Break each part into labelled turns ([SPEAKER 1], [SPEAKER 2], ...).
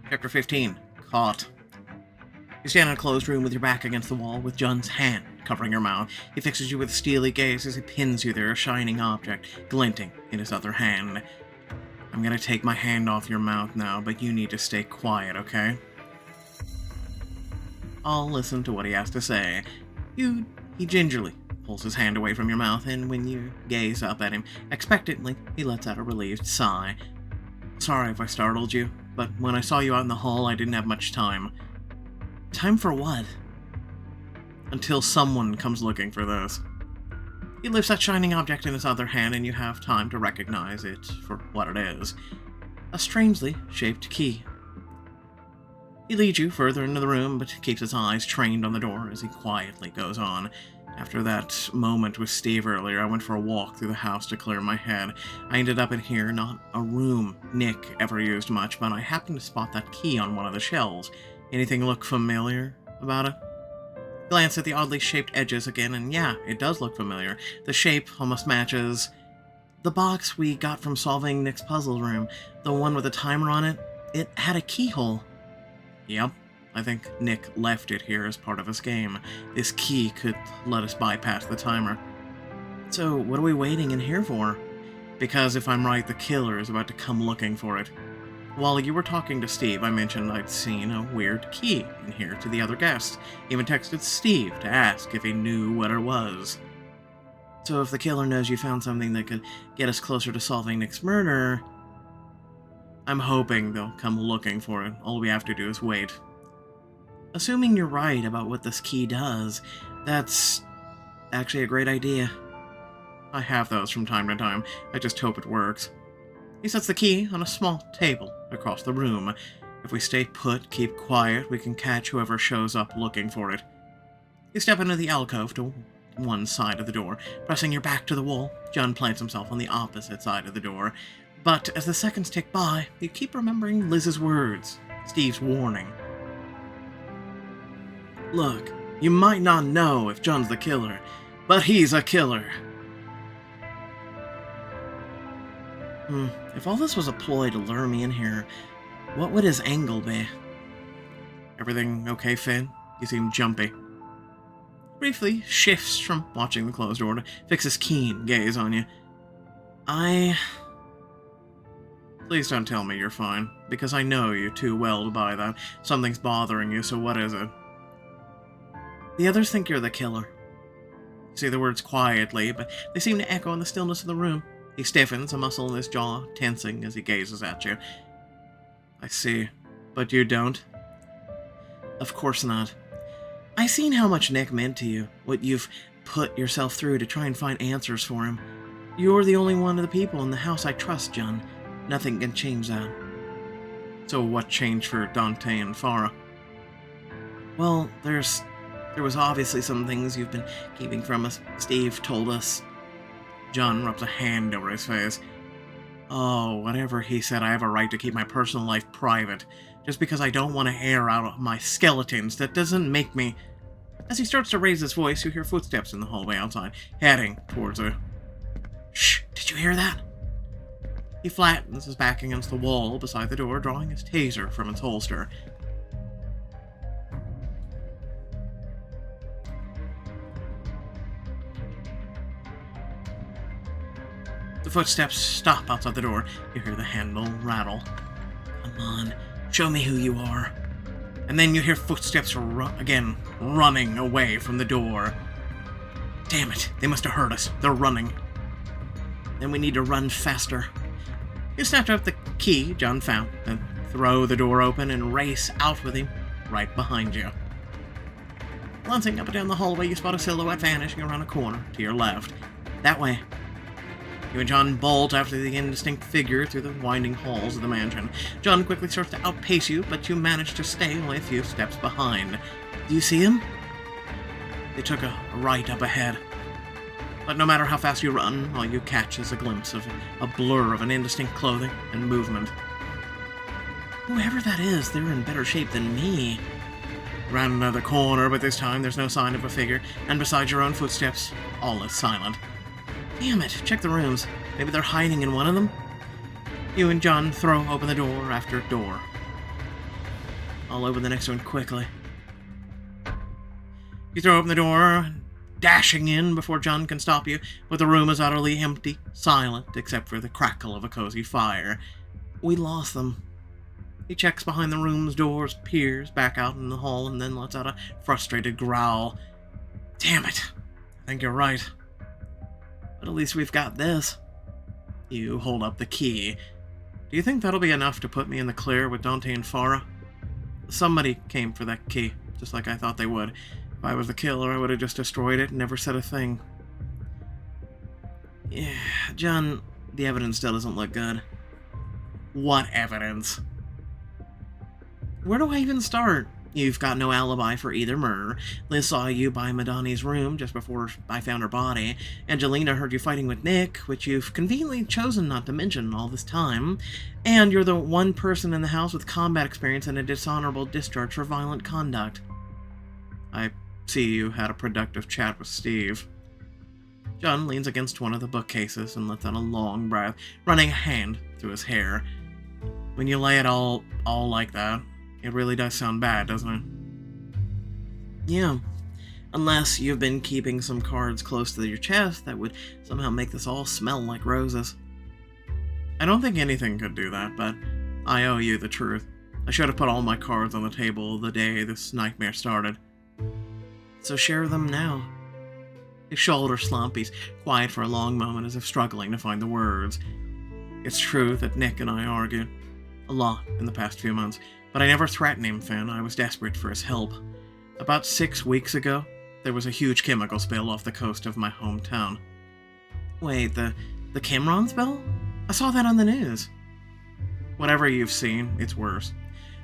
[SPEAKER 1] Chapter 15. Caught. You stand in a closed room with your back against the wall, with John's hand covering your mouth. He fixes you with a steely gaze as he pins you there, a shining object glinting in his other hand. I'm gonna take my hand off your mouth now, but you need to stay quiet, okay? I'll listen to what he has to say. He gingerly pulls his hand away from your mouth, and when you gaze up at him expectantly, he lets out a relieved sigh. Sorry if I startled you, but when I saw you out in the hall, I didn't have much time. Time for what? Until someone comes looking for this. He lifts that shining object in his other hand, and you have time to recognize it for what it is. A strangely shaped key. He leads you further into the room, but keeps his eyes trained on the door as he quietly goes on. After that moment with Steve earlier, I went for a walk through the house to clear my head. I ended up in here, not a room Nick ever used much, but I happened to spot that key on one of the shelves. Anything look familiar about it? Glance at the oddly shaped edges again, and yeah, it does look familiar. The shape almost matches the box we got from solving Nick's puzzle room. The one with the timer on it. It had a keyhole. Yep, I think Nick left it here as part of his game. This key could let us bypass the timer. So, what are we waiting in here for? Because if I'm right, the killer is about to come looking for it. While you were talking to Steve, I mentioned I'd seen a weird key in here to the other guests. Even texted Steve to ask if he knew what it was. So if the killer knows you found something that could get us closer to solving Nick's murder, I'm hoping they'll come looking for it. All we have to do is wait. Assuming you're right about what this key does, that's actually a great idea. I have those from time to time. I just hope it works. He sets the key on a small table across the room. If we stay put, keep quiet, we can catch whoever shows up looking for it. You step into the alcove to one side of the door. Pressing your back to the wall, John plants himself on the opposite side of the door. But as the seconds tick by, you keep remembering Liz's words, Steve's warning. Look, you might not know if John's the killer, but he's a killer. If all this was a ploy to lure me in here, what would his angle be? Everything okay, Finn? You seem jumpy. Briefly shifts from watching the closed door to fix his keen gaze on you. Please don't tell me you're fine, because I know you too well to buy that. Something's bothering you, so what is it? The others think you're the killer. You say the words quietly, but they seem to echo in the stillness of the room. He stiffens, a muscle in his jaw tensing as he gazes at you. I see. But you don't? Of course not. I seen how much Nick meant to you, what you've put yourself through to try and find answers for him. You're the only one of the people in the house I trust, John. Nothing can change that. So what changed for Dante and Farah? Well, there was obviously some things you've been keeping from us. Steve told us. John rubs a hand over his face. Oh, whatever he said, I have a right to keep my personal life private. Just because I don't want to air out my skeletons, that doesn't make me... As he starts to raise his voice, you hear footsteps in the hallway outside, heading towards her. Shh, did you hear that? He flattens his back against the wall beside the door, drawing his taser from its holster. The footsteps stop outside the door. You hear the handle rattle. Come on, show me who you are. And then you hear footsteps again, running away from the door. Damn it, they must have heard us. They're running. Then we need to run faster. You snatch up the key John found, then throw the door open and race out with him right behind you. Glancing up and down the hallway, you spot a silhouette vanishing around a corner to your left. That way. You and John bolt after the indistinct figure through the winding halls of the mansion. John quickly starts to outpace you, but you manage to stay only a few steps behind. Do you see him? They took a right up ahead. But no matter how fast you run, all you catch is a glimpse of a blur of an indistinct clothing and movement. Whoever that is, they're in better shape than me. Round another corner, but this time there's no sign of a figure, and beside your own footsteps, all is silent. Damn it, check the rooms. Maybe they're hiding in one of them? You and John throw open the door after door. I'll open the next one quickly. You throw open the door, dashing in before John can stop you, but the room is utterly empty, silent, except for the crackle of a cozy fire. We lost them. He checks behind the room's doors, peers back out in the hall, and then lets out a frustrated growl. Damn it. I think you're right. But at least we've got this. You hold up the key. Do you think that'll be enough to put me in the clear with Dante and Farah? Somebody came for that key, just like I thought they would. If I was the killer, I would have just destroyed it and never said a thing. Yeah, John, the evidence still doesn't look good. What evidence? Where do I even start? You've got no alibi for either murder. Liz saw you by Madani's room just before I found her body. Angelina heard you fighting with Nick, which you've conveniently chosen not to mention all this time. And you're the one person in the house with combat experience and a dishonorable discharge for violent conduct. I see you had a productive chat with Steve. John leans against one of the bookcases and lets out a long breath, running a hand through his hair. When you lay it all like that, it really does sound bad, doesn't it? Yeah. Unless you've been keeping some cards close to your chest that would somehow make this all smell like roses. I don't think anything could do that, but I owe you the truth. I should have put all my cards on the table the day this nightmare started. So share them now. His shoulders slump. He's quiet for a long moment as if struggling to find the words. It's true that Nick and I argued a lot in the past few months, but I never threatened him, Finn. I was desperate for his help. About 6 weeks ago, there was a huge chemical spill off the coast of my hometown. Wait, the Cameron spill? I saw that on the news. Whatever you've seen, it's worse.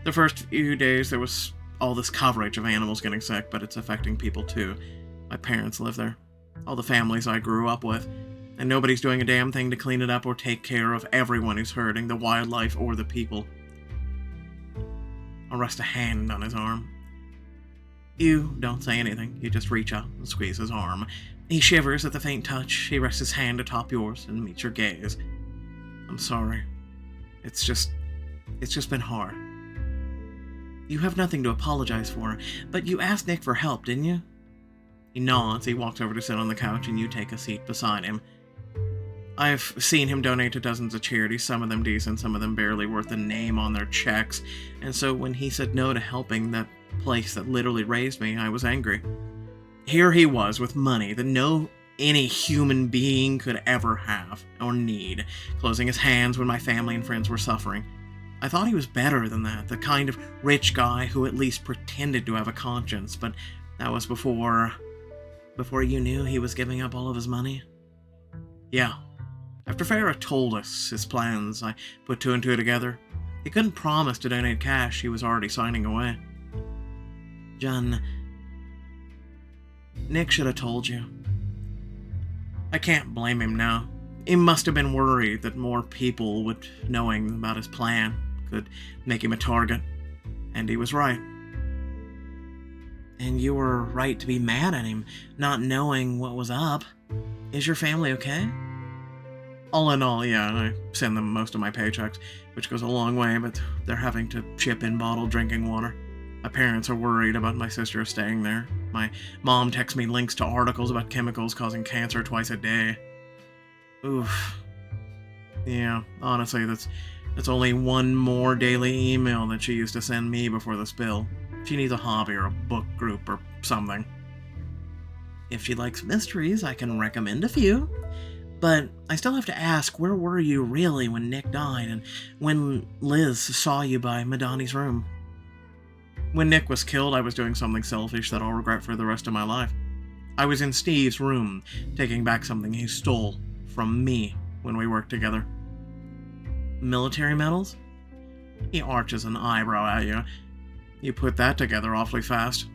[SPEAKER 1] The first few days there was all this coverage of animals getting sick, but it's affecting people too. My parents live there. All the families I grew up with. And nobody's doing a damn thing to clean it up or take care of everyone who's hurting, the wildlife or the people. I'll rest a hand on his arm. You don't say anything. You just reach out and squeeze his arm. He shivers at the faint touch. He rests his hand atop yours and meets your gaze. I'm sorry. It's just been hard. You have nothing to apologize for, but you asked Nick for help, didn't you? He nods. He walks over to sit on the couch and you take a seat beside him. I've seen him donate to dozens of charities, some of them decent, some of them barely worth a name on their checks, and so when he said no to helping that place that literally raised me, I was angry. Here he was with money that any human being could ever have or need, closing his hands when my family and friends were suffering. I thought he was better than that, the kind of rich guy who at least pretended to have a conscience, but that was before you knew he was giving up all of his money. Yeah. After Farah told us his plans, I put two and two together. He couldn't promise to donate cash he was already signing away. John, Nick should have told you. I can't blame him now. He must have been worried that more people knowing about his plan could make him a target. And he was right. And you were right to be mad at him, not knowing what was up. Is your family okay? All in all, yeah, I send them most of my paychecks, which goes a long way, but they're having to ship in bottled drinking water. My parents are worried about my sister staying there. My mom texts me links to articles about chemicals causing cancer twice a day. Oof. Yeah, honestly, that's only one more daily email that she used to send me before the spill. She needs a hobby or a book group or something. If she likes mysteries, I can recommend a few. But I still have to ask, where were you really when Nick died and when Liz saw you by Madani's room? When Nick was killed, I was doing something selfish that I'll regret for the rest of my life. I was in Steve's room, taking back something he stole from me when we worked together. Military medals? He arches an eyebrow at you. You put that together awfully fast.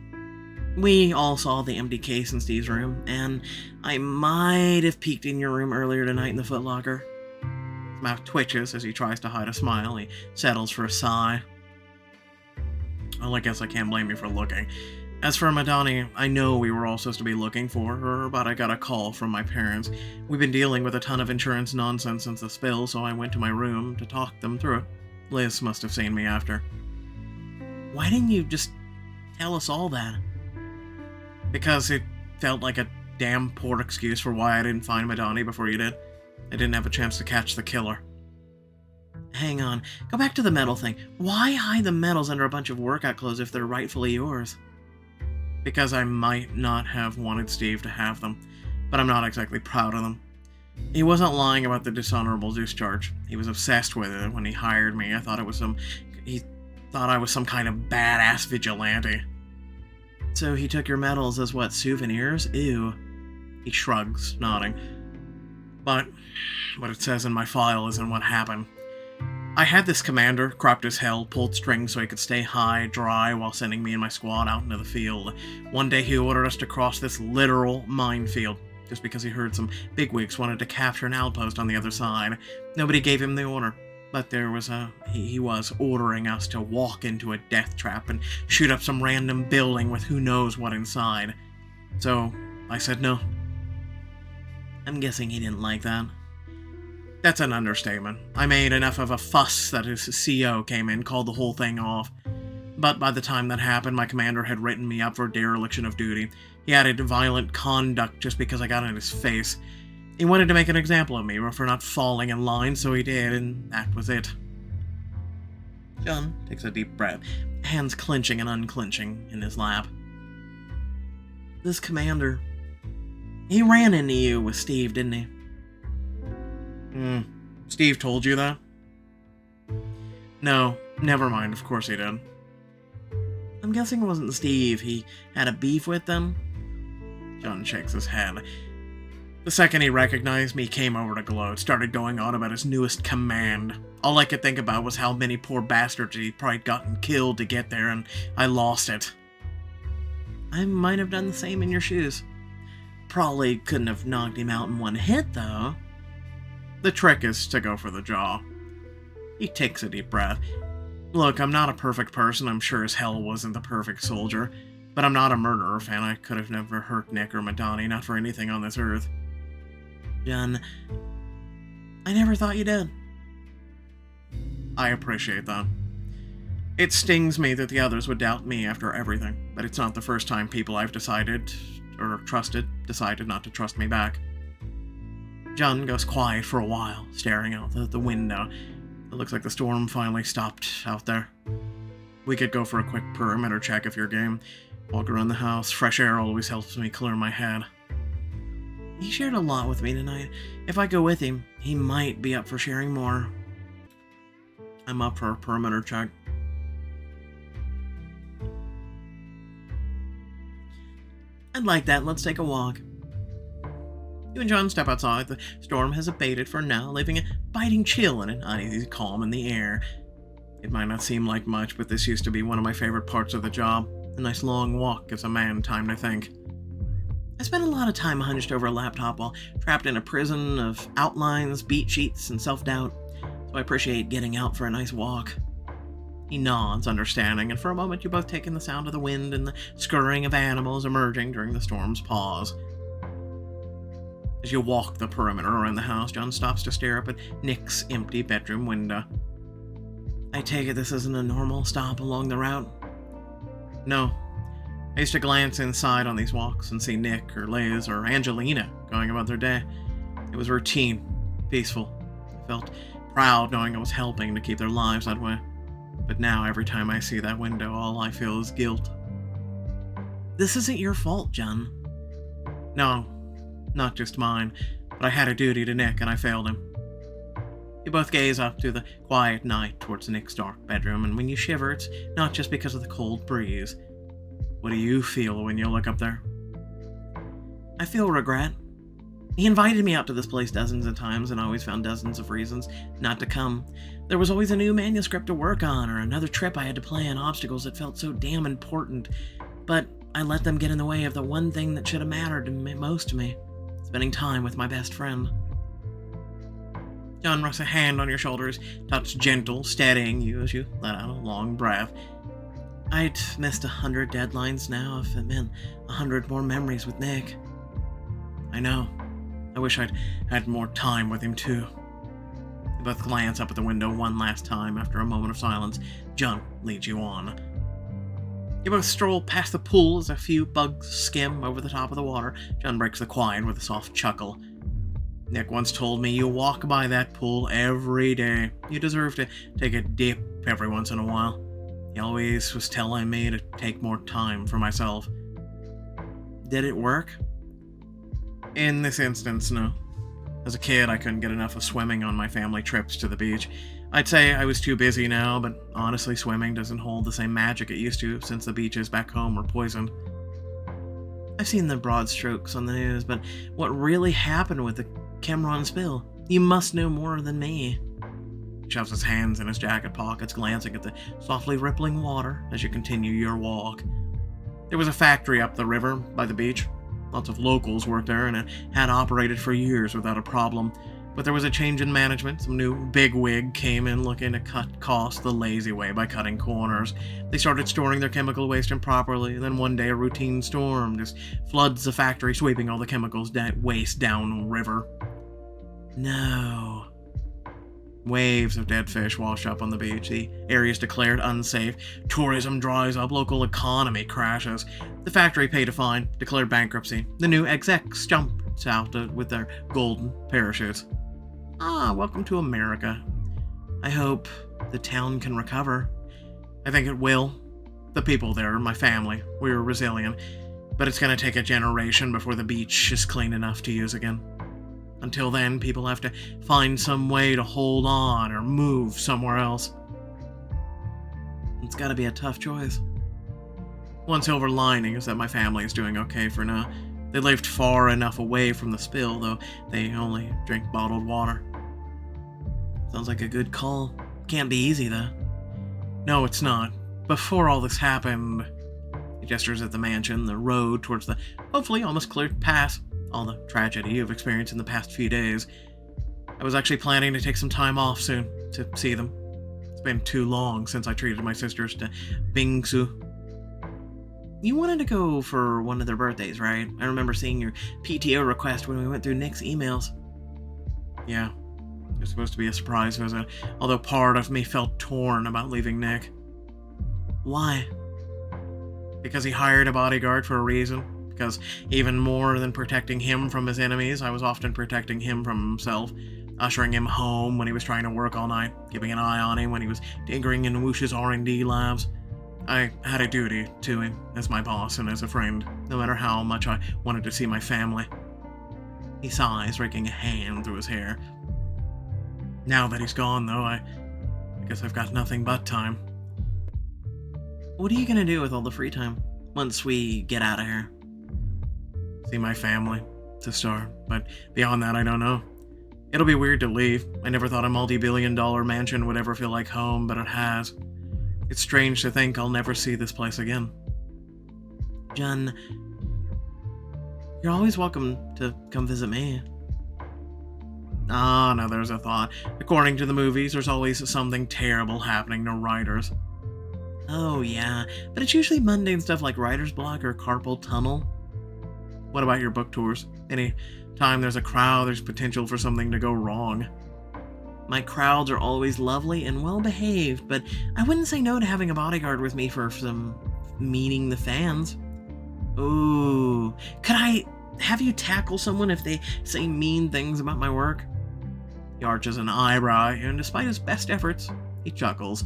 [SPEAKER 1] We all saw the empty case in Steve's room, and I might have peeked in your room earlier tonight in the footlocker. His mouth twitches as he tries to hide a smile. He settles for a sigh. Well, I guess I can't blame you for looking. As for Madani, I know we were all supposed to be looking for her, but I got a call from my parents. We've been dealing with a ton of insurance nonsense since the spill, so I went to my room to talk them through it. Liz must have seen me after. Why didn't you just tell us all that? Because it felt like a damn poor excuse for why I didn't find Madani before you did. I didn't have a chance to catch the killer. Hang on. Go back to the medal thing. Why hide the medals under a bunch of workout clothes if they're rightfully yours? Because I might not have wanted Steve to have them, but I'm not exactly proud of them. He wasn't lying about the dishonorable discharge. He was obsessed with it when he hired me. He thought I was some kind of badass vigilante. So he took your medals as what, souvenirs? Ew. He shrugs, nodding. But what it says in my file isn't what happened. I had this commander, cropped as hell, pulled strings so he could stay high, dry, while sending me and my squad out into the field. One day he ordered us to cross this literal minefield, just because he heard some bigwigs wanted to capture an outpost on the other side. Nobody gave him the order, but he was ordering us to walk into a death trap and shoot up some random building with who knows what inside. So I said no. I'm guessing he didn't like that. That's an understatement. I made enough of a fuss that his CO came in, called the whole thing off. But by the time that happened, my commander had written me up for dereliction of duty. He added violent conduct just because I got in his face. He wanted to make an example of me for not falling in line, so he did, and that was it. John takes a deep breath, hands clenching and unclenching in his lap. This commander, he ran into you with Steve, didn't he? Steve told you that? No, never mind, of course he did. I'm guessing it wasn't Steve. He had a beef with them? John shakes his head. The second he recognized me, he came over to gloat, started going on about his newest command. All I could think about was how many poor bastards he'd probably gotten killed to get there, and I lost it. I might have done the same in your shoes. Probably couldn't have knocked him out in one hit, though. The trick is to go for the jaw. He takes a deep breath. Look, I'm not a perfect person. I'm sure as hell wasn't the perfect soldier. But I'm not a murderer, and I could have never hurt Nick or Madani, not for anything on this earth. John, I never thought you did. I appreciate that. It stings me that the others would doubt me after everything, but it's not the first time people I've decided not to trust me back. John goes quiet for a while, staring out the window. It looks like the storm finally stopped out there. We could go for a quick perimeter check if you're game. Walk around the house. Fresh air always helps me clear my head. He shared a lot with me tonight. If I go with him, he might be up for sharing more. I'm up for a perimeter check. I'd like that. Let's take a walk. You and John step outside. The storm has abated for now, leaving a biting chill and an uneasy calm in the air. It might not seem like much, but this used to be one of my favorite parts of the job. A nice long walk gives a man time to think. I spent a lot of time hunched over a laptop while trapped in a prison of outlines, beat sheets, and self-doubt, so I appreciate getting out for a nice walk. He nods, understanding, and for a moment you both take in the sound of the wind and the scurrying of animals emerging during the storm's pause. As you walk the perimeter around the house, John stops to stare up at Nick's empty bedroom window. I take it this isn't a normal stop along the route? No. I used to glance inside on these walks and see Nick or Liz or Angelina going about their day. It was routine, peaceful. I felt proud knowing I was helping to keep their lives that way. But now every time I see that window, all I feel is guilt. This isn't your fault, John. No. Not just mine, but I had a duty to Nick and I failed him. You both gaze up to the quiet night towards Nick's dark bedroom, and when you shiver, it's not just because of the cold breeze. What do you feel when you look up there? I feel regret. He invited me out to this place dozens of times and always found dozens of reasons not to come. There was always a new manuscript to work on or another trip I had to plan, obstacles that felt so damn important. But I let them get in the way of the one thing that should have mattered most to me. Spending time with my best friend. John rests a hand on your shoulders, touch gentle, steadying you as you let out a long breath. I'd missed 100 deadlines now if it meant 100 more memories with Nick. I know. I wish I'd had more time with him too. You both glance up at the window one last time after a moment of silence. John leads you on. You both stroll past the pool as a few bugs skim over the top of the water. John breaks the quiet with a soft chuckle. Nick once told me you walk by that pool every day. You deserve to take a dip every once in a while. He always was telling me to take more time for myself. Did it work? In this instance, no. As a kid, I couldn't get enough of swimming on my family trips to the beach. I'd say I was too busy now, but honestly, swimming doesn't hold the same magic it used to since the beaches back home were poisoned. I've seen the broad strokes on the news, but what really happened with the Cameron spill? You must know more than me. He shoves his hands in his jacket pockets, glancing at the softly rippling water as you continue your walk. There was a factory up the river by the beach. Lots of locals worked there, and it had operated for years without a problem. But there was a change in management. Some new bigwig came in looking to cut costs the lazy way by cutting corners. They started storing their chemical waste improperly, and then one day a routine storm just floods the factory, sweeping all the chemicals waste down river. No. Waves of dead fish wash up on the beach. The area is declared unsafe. Tourism dries up. Local economy crashes. The factory paid a fine, declared bankruptcy. The new execs jumped out with their golden parachutes. Welcome to America. I hope the town can recover. I think it will. The people there, my family, we were resilient. But it's going to take a generation before the beach is clean enough to use again. Until then, people have to find some way to hold on or move somewhere else. It's gotta be a tough choice. One silver lining is that my family is doing okay for now. They lived far enough away from the spill, though they only drink bottled water. Sounds like a good call. Can't be easy, though. No, it's not. Before all this happened... He gestures at the mansion, the road towards the hopefully almost cleared pass. All the tragedy you've experienced in the past few days. I was actually planning to take some time off soon to see them. It's been too long since I treated my sisters to bingsu. You wanted to go for one of their birthdays, right? I remember seeing your PTO request when we went through Nick's emails. Yeah, it was supposed to be a surprise visit, although part of me felt torn about leaving Nick. Why? Because he hired a bodyguard for a reason. Because even more than protecting him from his enemies, I was often protecting him from himself, ushering him home when he was trying to work all night, keeping an eye on him when he was tinkering in Whoosh's R&D labs. I had a duty to him as my boss and as a friend, no matter how much I wanted to see my family. He sighs, raking a hand through his hair. Now that he's gone, though, I guess I've got nothing but time. What are you gonna do with all the free time once we get out of here? See my family, to start, but beyond that, I don't know. It'll be weird to leave. I never thought a multi-billion-dollar mansion would ever feel like home, but it has. It's strange to think I'll never see this place again. John, you're always welcome to come visit me. Now there's a thought. According to the movies, there's always something terrible happening to writers. Oh yeah, but it's usually mundane stuff like writer's block or carpal tunnel. What about your book tours? Any time there's a crowd, there's potential for something to go wrong. My crowds are always lovely and well-behaved, but I wouldn't say no to having a bodyguard with me for some meeting the fans. Ooh, could I have you tackle someone if they say mean things about my work? He arches an eyebrow, and despite his best efforts, he chuckles.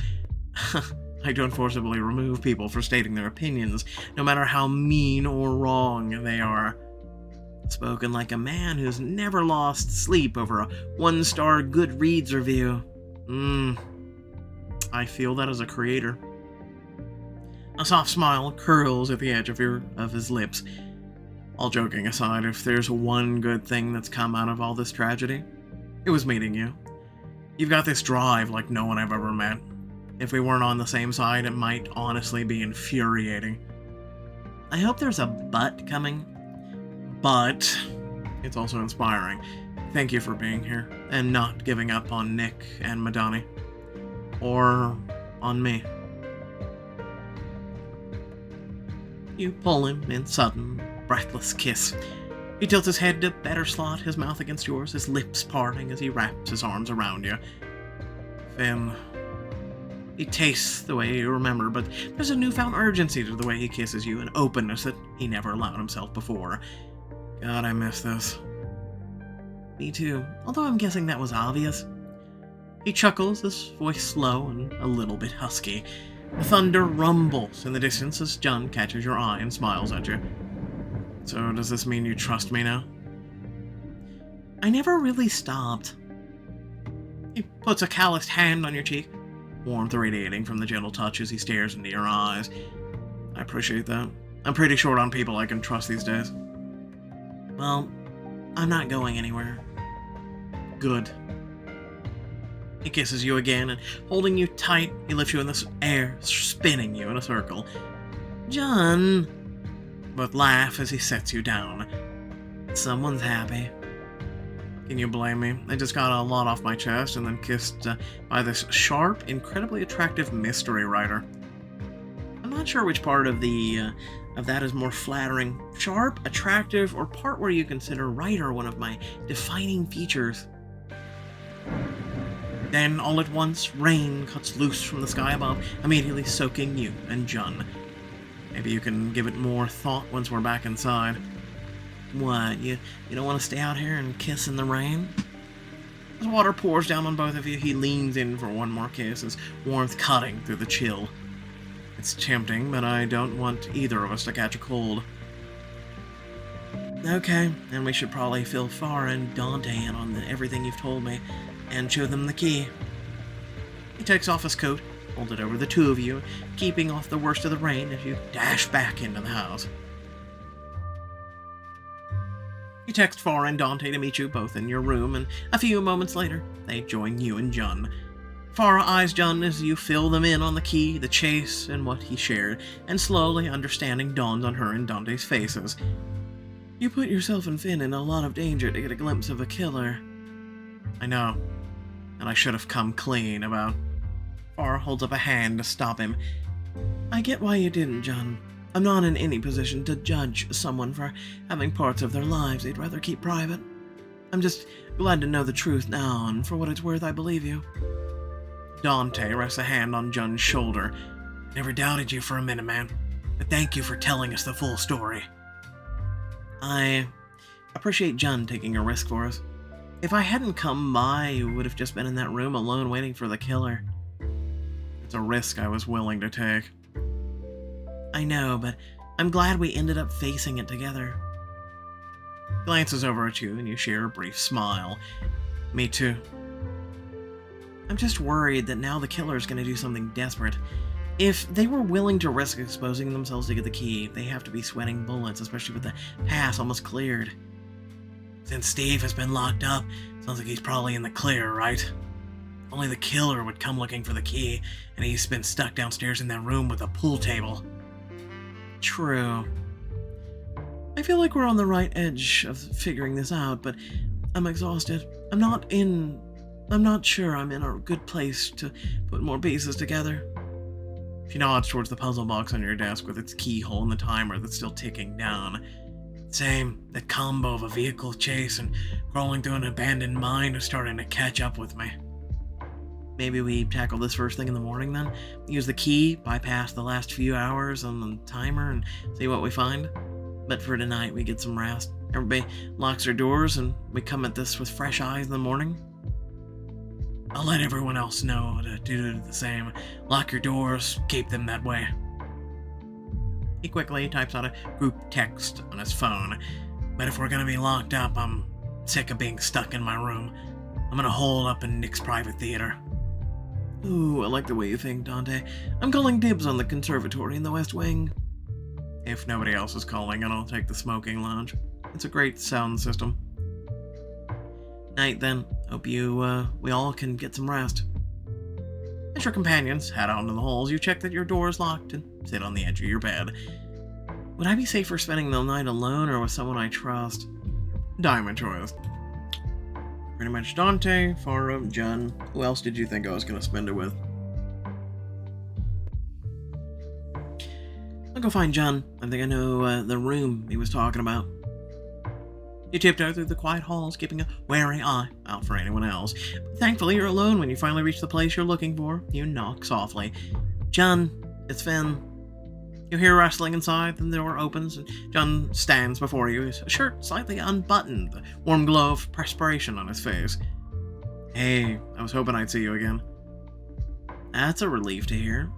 [SPEAKER 1] I don't forcibly remove people for stating their opinions, no matter how mean or wrong they are. Spoken like a man who's never lost sleep over a 1-star Goodreads review. I feel that as a creator. A soft smile curls at the edge of his lips. All joking aside, if there's one good thing that's come out of all this tragedy, it was meeting you. You've got this drive like no one I've ever met. If we weren't on the same side, it might honestly be infuriating. I hope there's a but coming. But it's also inspiring. Thank you for being here and not giving up on Nick and Madani. Or on me. You pull him in sudden, breathless kiss. He tilts his head to better slot his mouth against yours, his lips parting as he wraps his arms around you. Finn, He tastes the way you remember, but there's a newfound urgency to the way he kisses you, an openness that he never allowed himself before. God, I miss this. Me too, although I'm guessing that was obvious. He chuckles, his voice slow and a little bit husky. The thunder rumbles in the distance as John catches your eye and smiles at you. So does this mean you trust me now? I never really stopped. He puts a calloused hand on your cheek, warmth radiating from the gentle touch as he stares into your eyes. I appreciate that. I'm pretty short on people I can trust these days. Well, I'm not going anywhere. Good. He kisses you again, and holding you tight, he lifts you in the air, spinning you in a circle. John! Both laugh as he sets you down. Someone's happy. Can you blame me? I just got a lot off my chest and then kissed by this sharp, incredibly attractive mystery writer. I'm not sure which part of that is more flattering. Sharp, attractive, or part where you consider writer one of my defining features. Then, all at once, rain cuts loose from the sky above, immediately soaking you and John. Maybe you can give it more thought once we're back inside. What, you don't want to stay out here and kiss in the rain? As water pours down on both of you, he leans in for one more kiss, his warmth cutting through the chill. It's tempting, but I don't want either of us to catch a cold. Okay, then we should probably fill Farah and Dante in on everything you've told me, and show them the key. He takes off his coat, holds it over the two of you, keeping off the worst of the rain as you dash back into the house. You text Farah and Dante to meet you both in your room, and a few moments later, they join you and John. Farah eyes John as you fill them in on the key, the chase, and what he shared, and slowly understanding dawns on her and Dante's faces. You put yourself and Finn in a lot of danger to get a glimpse of a killer. I know, and I should have come clean about. Farah holds up a hand to stop him. I get why you didn't, John. I'm not in any position to judge someone for having parts of their lives they'd rather keep private. I'm just glad to know the truth now, and for what it's worth, I believe you. Dante rests a hand on John's shoulder. Never doubted you for a minute, man, but thank you for telling us the full story. I appreciate John taking a risk for us. If I hadn't come by, you would have just been in that room alone waiting for the killer. It's a risk I was willing to take. I know, but I'm glad we ended up facing it together. Glances over at you and you share a brief smile. Me too. I'm just worried that now the killer's gonna do something desperate. If they were willing to risk exposing themselves to get the key, they have to be sweating bullets, especially with the pass almost cleared. Since Steve has been locked up, sounds like he's probably in the clear, right? Only the killer would come looking for the key, and he's been stuck downstairs in that room with a pool table. True. I feel like we're on the right edge of figuring this out, but I'm exhausted. I'm not sure I'm in a good place to put more pieces together. She nods towards the puzzle box on your desk with its keyhole and the timer that's still ticking down. Same, that combo of a vehicle chase and crawling through an abandoned mine is starting to catch up with me. Maybe we tackle this first thing in the morning then? Use the key, bypass the last few hours on the timer, and see what we find? But for tonight, we get some rest. Everybody locks their doors, and we come at this with fresh eyes in the morning. I'll let everyone else know to do the same. Lock your doors, keep them that way. He quickly types out a group text on his phone. But if we're gonna be locked up, I'm sick of being stuck in my room. I'm gonna hole up in Nick's private theater. Ooh, I like the way you think, Dante. I'm calling dibs on the conservatory in the West Wing. If nobody else is calling, and I'll take the smoking lounge. It's a great sound system. Night then. Hope we all can get some rest. As your companions head out into the halls, you check that your door is locked and sit on the edge of your bed. Would I be safer spending the night alone or with someone I trust? Diamond choice. Pretty much Dante, Farah, John. Who else did you think I was going to spend it with? I'll go find John. I think I know the room he was talking about. You tiptoe through the quiet halls, keeping a wary eye out for anyone else. But thankfully, you're alone when you finally reach the place you're looking for. You knock softly. John, it's Finn. You hear rustling inside, then the door opens, and John stands before you, his shirt slightly unbuttoned, the warm glow of perspiration on his face. Hey, I was hoping I'd see you again. That's a relief to hear.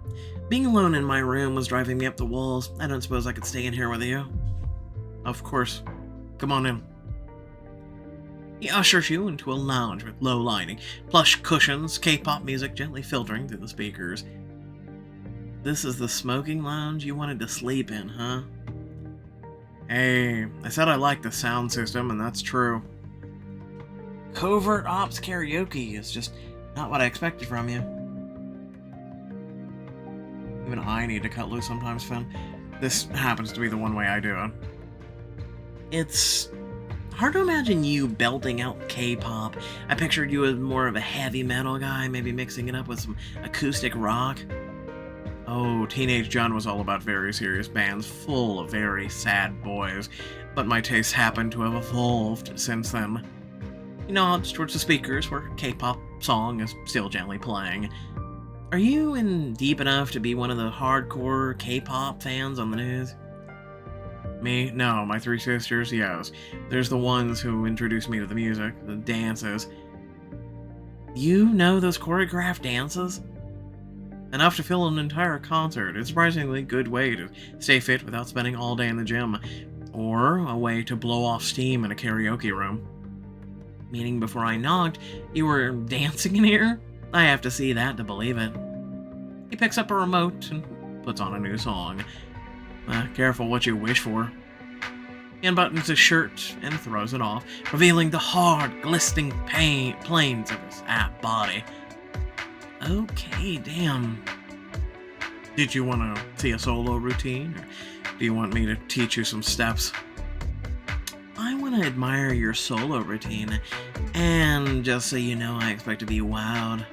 [SPEAKER 1] Being alone in my room was driving me up the walls. I don't suppose I could stay in here with you. Of course. Come on in. He ushers you into a lounge with low lighting, plush cushions, K-pop music gently filtering through the speakers. This is the smoking lounge you wanted to sleep in, huh? Hey, I said I liked the sound system, and that's true. Covert Ops karaoke is just not what I expected from you. Even I need to cut loose sometimes, Finn. This happens to be the one way I do it. It's hard to imagine you belting out K-pop. I pictured you as more of a heavy metal guy, maybe mixing it up with some acoustic rock. Oh, Teenage John was all about very serious bands full of very sad boys, but my tastes happen to have evolved since then. He nods towards the speakers where a K-pop song is still gently playing. Are you in deep enough to be one of the hardcore K-pop fans on the news? Me? No. My three sisters? Yes. There's the ones who introduced me to the music, the dances. You know those choreographed dances? Enough to fill an entire concert. It's a surprisingly good way to stay fit without spending all day in the gym. Or a way to blow off steam in a karaoke room. Meaning before I knocked, you were dancing in here? I have to see that to believe it. He picks up a remote and puts on a new song. Careful what you wish for. He unbuttons his shirt and throws it off, revealing the hard, glistening planes of his apt body. Okay, damn. Did you want to see a solo routine, or do you want me to teach you some steps? I want to admire your solo routine, and just so you know, I expect to be wowed.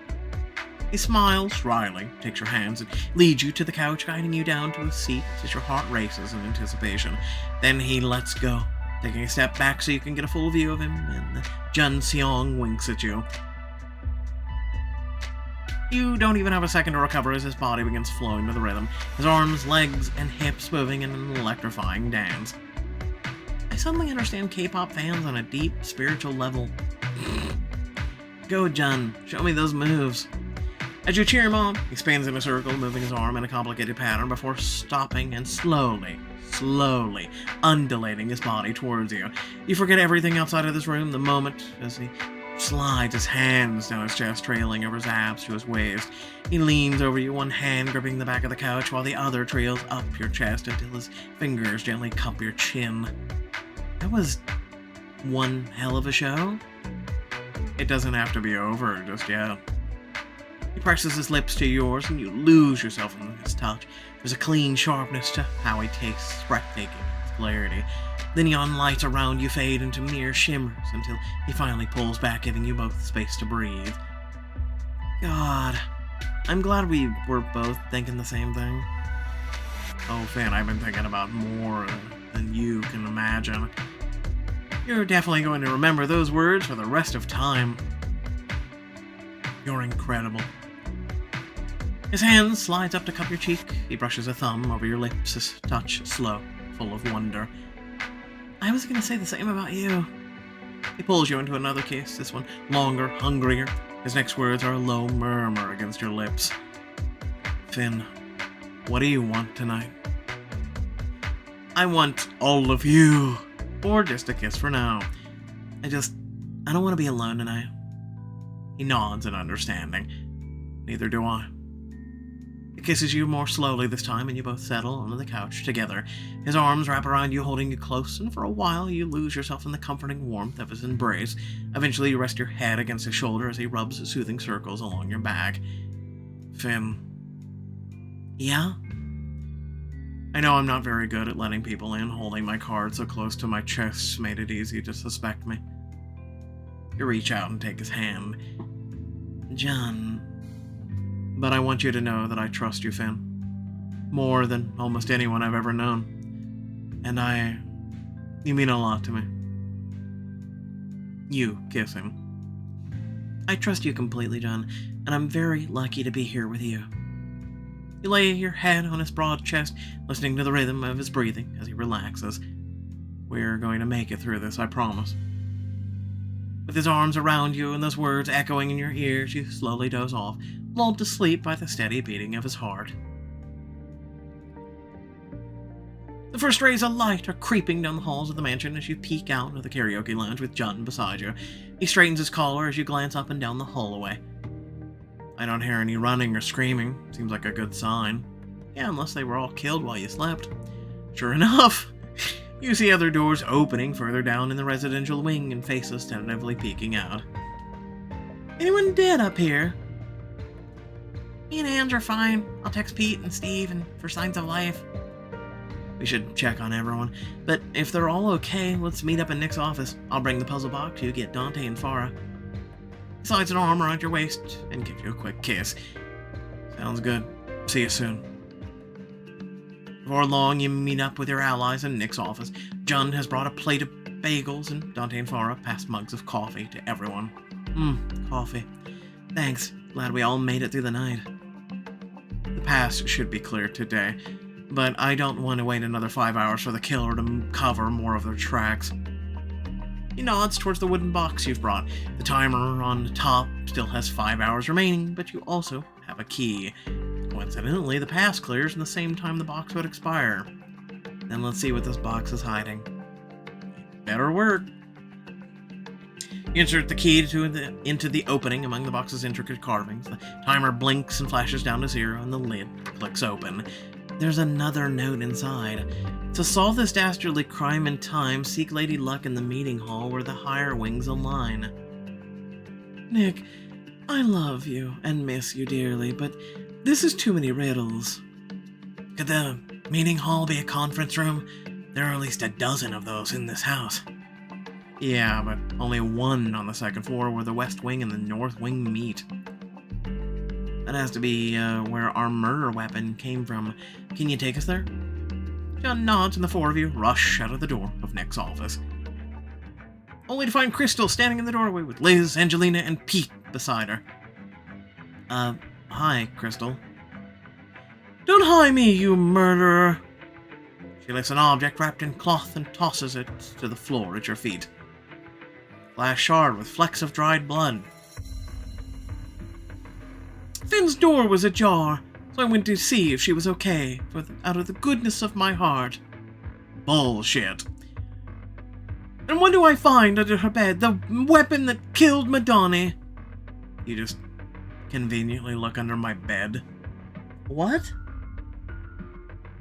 [SPEAKER 1] He smiles wryly, takes your hands, and leads you to the couch, guiding you down to a seat as your heart races in anticipation. Then he lets go, taking a step back so you can get a full view of him, and Jun Seong winks at you. You don't even have a second to recover as his body begins flowing to the rhythm, his arms, legs, and hips moving in an electrifying dance. I suddenly understand K-pop fans on a deep, spiritual level. Go, Jun, show me those moves. As you cheer him on, he spins in a circle, moving his arm in a complicated pattern before stopping and slowly undulating his body towards you. You forget everything outside of this room the moment as he slides his hands down his chest, trailing over his abs to his waist. He leans over you, one hand gripping the back of the couch while the other trails up your chest until his fingers gently cup your chin. That was one hell of a show. It doesn't have to be over just yet. He presses his lips to yours and you lose yourself in his touch. There's a clean sharpness to how he tastes, breathtaking in its clarity. The neon lights around you fade into mere shimmers until he finally pulls back, giving you both space to breathe. God, I'm glad we were both thinking the same thing. Oh, Finn, I've been thinking about more than you can imagine. You're definitely going to remember those words for the rest of time. You're incredible. His hand slides up to cup your cheek. He brushes a thumb over your lips, his touch slow, full of wonder. I was going to say the same about you. He pulls you into another kiss, this one longer, hungrier. His next words are a low murmur against your lips. Finn, what do you want tonight? I want all of you. Or just a kiss for now. I don't want to be alone tonight. He nods in understanding. Neither do I. He kisses you more slowly this time, and you both settle onto the couch together. His arms wrap around you, holding you close, and for a while you lose yourself in the comforting warmth of his embrace. Eventually you rest your head against his shoulder as he rubs soothing circles along your back. Finn. Yeah? I know I'm not very good at letting people in. Holding my card so close to my chest made it easy to suspect me. You reach out and take his hand. John. But I want you to know that I trust you, Finn. More than almost anyone I've ever known. And you mean a lot to me. You kiss him. I trust you completely, John, and I'm very lucky to be here with you. You lay your head on his broad chest, listening to the rhythm of his breathing as he relaxes. We're going to make it through this, I promise. With his arms around you and those words echoing in your ears, you slowly doze off, lulled to sleep by the steady beating of his heart. The first rays of light are creeping down the halls of the mansion as you peek out of the karaoke lounge with John beside you. He straightens his collar as you glance up and down the hallway. I don't hear any running or screaming. Seems like a good sign. Yeah, unless they were all killed while you slept. Sure enough, you see other doors opening further down in the residential wing and faces tentatively peeking out. Anyone dead up here? Me and Ange are fine. I'll text Pete and Steve and for signs of life. We should check on everyone, but if they're all okay, let's meet up in Nick's office. I'll bring the puzzle box to get Dante and Farah. He slides an arm around your waist and gives you a quick kiss. Sounds good. See you soon. Before long, you meet up with your allies in Nick's office. John has brought a plate of bagels, and Dante and Farah pass mugs of coffee to everyone. Coffee. Thanks. Glad we all made it through the night. The past should be clear today, but I don't want to wait another 5 hours for the killer to cover more of their tracks. He nods towards the wooden box you've brought. The timer on the top still has 5 hours remaining, but you also have a key. Coincidentally, the pass clears in the same time the box would expire. Then let's see what this box is hiding. Better work. You insert the key into the opening among the box's intricate carvings. The timer blinks and flashes down to 0, and the lid clicks open. There's another note inside. To solve this dastardly crime in time, seek Lady Luck in the meeting hall where the higher wings align. Nick, I love you and miss you dearly, but this is too many riddles. Could the meeting hall be a conference room? There are at least a dozen of those in this house. Yeah, but only one on the second floor where the west wing and the north wing meet. That has to be where our murder weapon came from. Can you take us there? John nods and the four of you rush out of the door of Nick's office. Only to find Crystal standing in the doorway with Liz, Angelina, and Pete beside her. Hi, Crystal. Don't hi me, you murderer! She lifts an object wrapped in cloth and tosses it to the floor at your feet. Glass shard with flecks of dried blood. Finn's door was ajar, so I went to see if she was okay, out of the goodness of my heart. Bullshit. And what do I find under her bed? The weapon that killed Madani. You just conveniently look under my bed. What?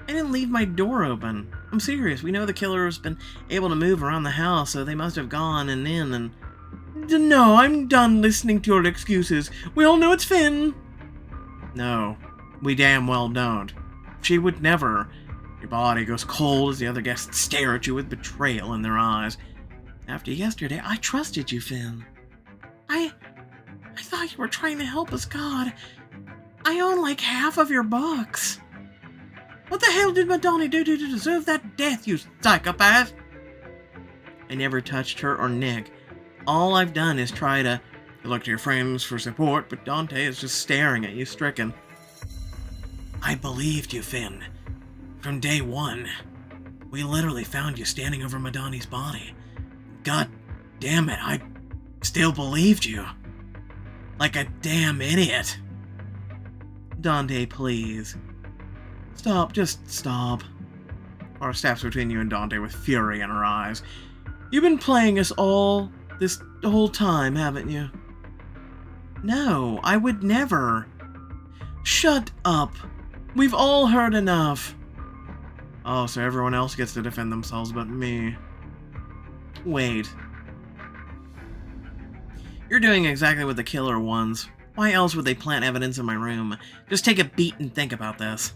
[SPEAKER 1] I didn't leave my door open. I'm serious. We know the killer has been able to move around the house, so they must have gone and in and... No, I'm done listening to your excuses. We all know it's Finn. No, we damn well don't. She would never. Your body goes cold as the other guests stare at you with betrayal in their eyes. After yesterday, I trusted you, Finn. I thought you were trying to help us, God. I own like half of your books. What the hell did Madani do to deserve that death, you psychopath? I never touched her or Nick. All I've done is try to look to your friends for support, but Dante is just staring at you, stricken. I believed you, Finn. From day one. We literally found you standing over Madani's body. God damn it, I still believed you. Like a damn idiot. Dante, please. Stop, just stop. Farah steps between you and Dante with fury in her eyes. You've been playing us all this whole time, haven't you? No, I would never. Shut up. We've all heard enough. Oh, so everyone else gets to defend themselves but me. Wait. You're doing exactly what the killer wants. Why else would they plant evidence in my room? Just take a beat and think about this.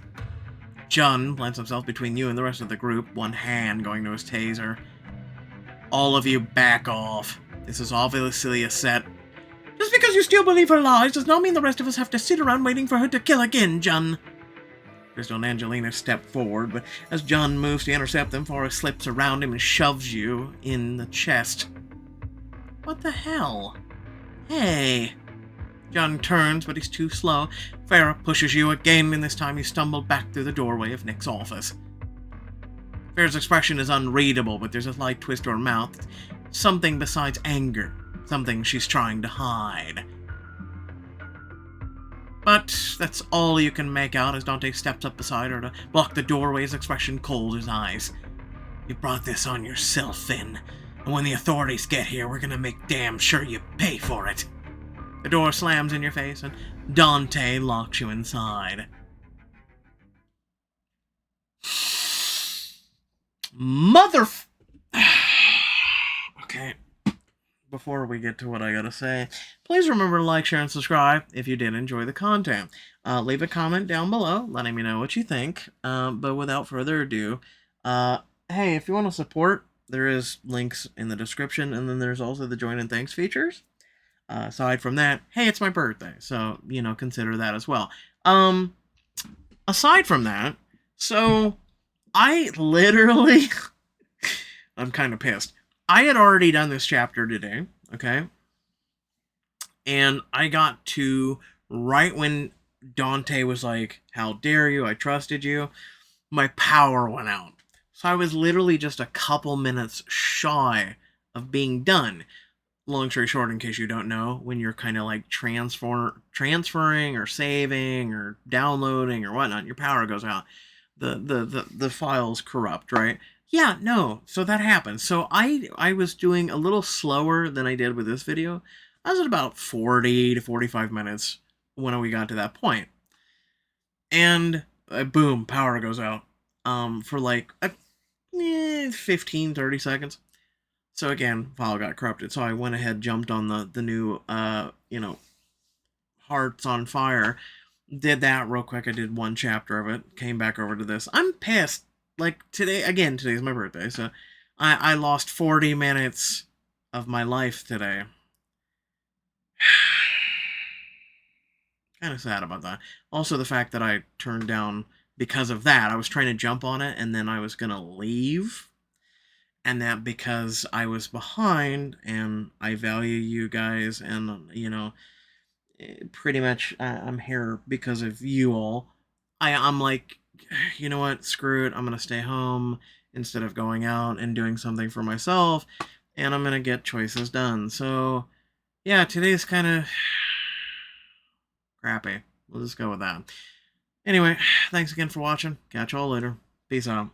[SPEAKER 1] John plants himself between you and the rest of the group, one hand going to his taser. All of you back off. This is obviously a set. Just because you still believe her lies does not mean the rest of us have to sit around waiting for her to kill again, John. Crystal and Angelina step forward, but as John moves to intercept them, Farah slips around him and shoves you in the chest. What the hell? Hey. John turns, but he's too slow. Farah pushes you again, and this time you stumble back through the doorway of Nick's office. Farah's expression is unreadable, but there's a slight twist to her mouth. Something besides anger. Something she's trying to hide. But that's all you can make out as Dante steps up beside her to block the doorway, his expression cold as ice. You brought this on yourself, Finn. And when the authorities get here, we're gonna make damn sure you pay for it. The door slams in your face, and Dante locks you inside. Okay. Before we get to what I gotta say, please remember to like, share, and subscribe if you did enjoy the content. Leave a comment down below letting me know what you think. But without further ado, hey, if you want to support, there is links in the description, and then there's also the join and thanks features. Aside from that, hey, it's my birthday, so, consider that as well. Aside from that, so, I literally, I'm kind of pissed. I had already done this chapter today, okay? And I got to, right when Dante was like, how dare you, I trusted you, my power went out. So I was literally just a couple minutes shy of being done. Long story short, in case you don't know, when you're kind of like transferring or saving or downloading or whatnot, your power goes out. The file's corrupt, right? Yeah, no. So that happens. So I was doing a little slower than I did with this video. I was at about 40 to 45 minutes when we got to that point. And boom, power goes out. For like 15, 30 seconds. So again, file got corrupted. So I went ahead, jumped on the new, Hearts on Fire. Did that real quick. I did one chapter of it. Came back over to this. I'm pissed. Like, today's my birthday. So I lost 40 minutes of my life today. Kind of sad about that. Also, the fact that I turned down because of that. I was trying to jump on it, and then I was going to leave. And that because I was behind, and I value you guys, and, pretty much I'm here because of you all. I'm like, you know what, screw it, I'm going to stay home instead of going out and doing something for myself, and I'm going to get choices done. So, yeah, today's kind of crappy. We'll just go with that. Anyway, thanks again for watching. Catch y'all later. Peace out.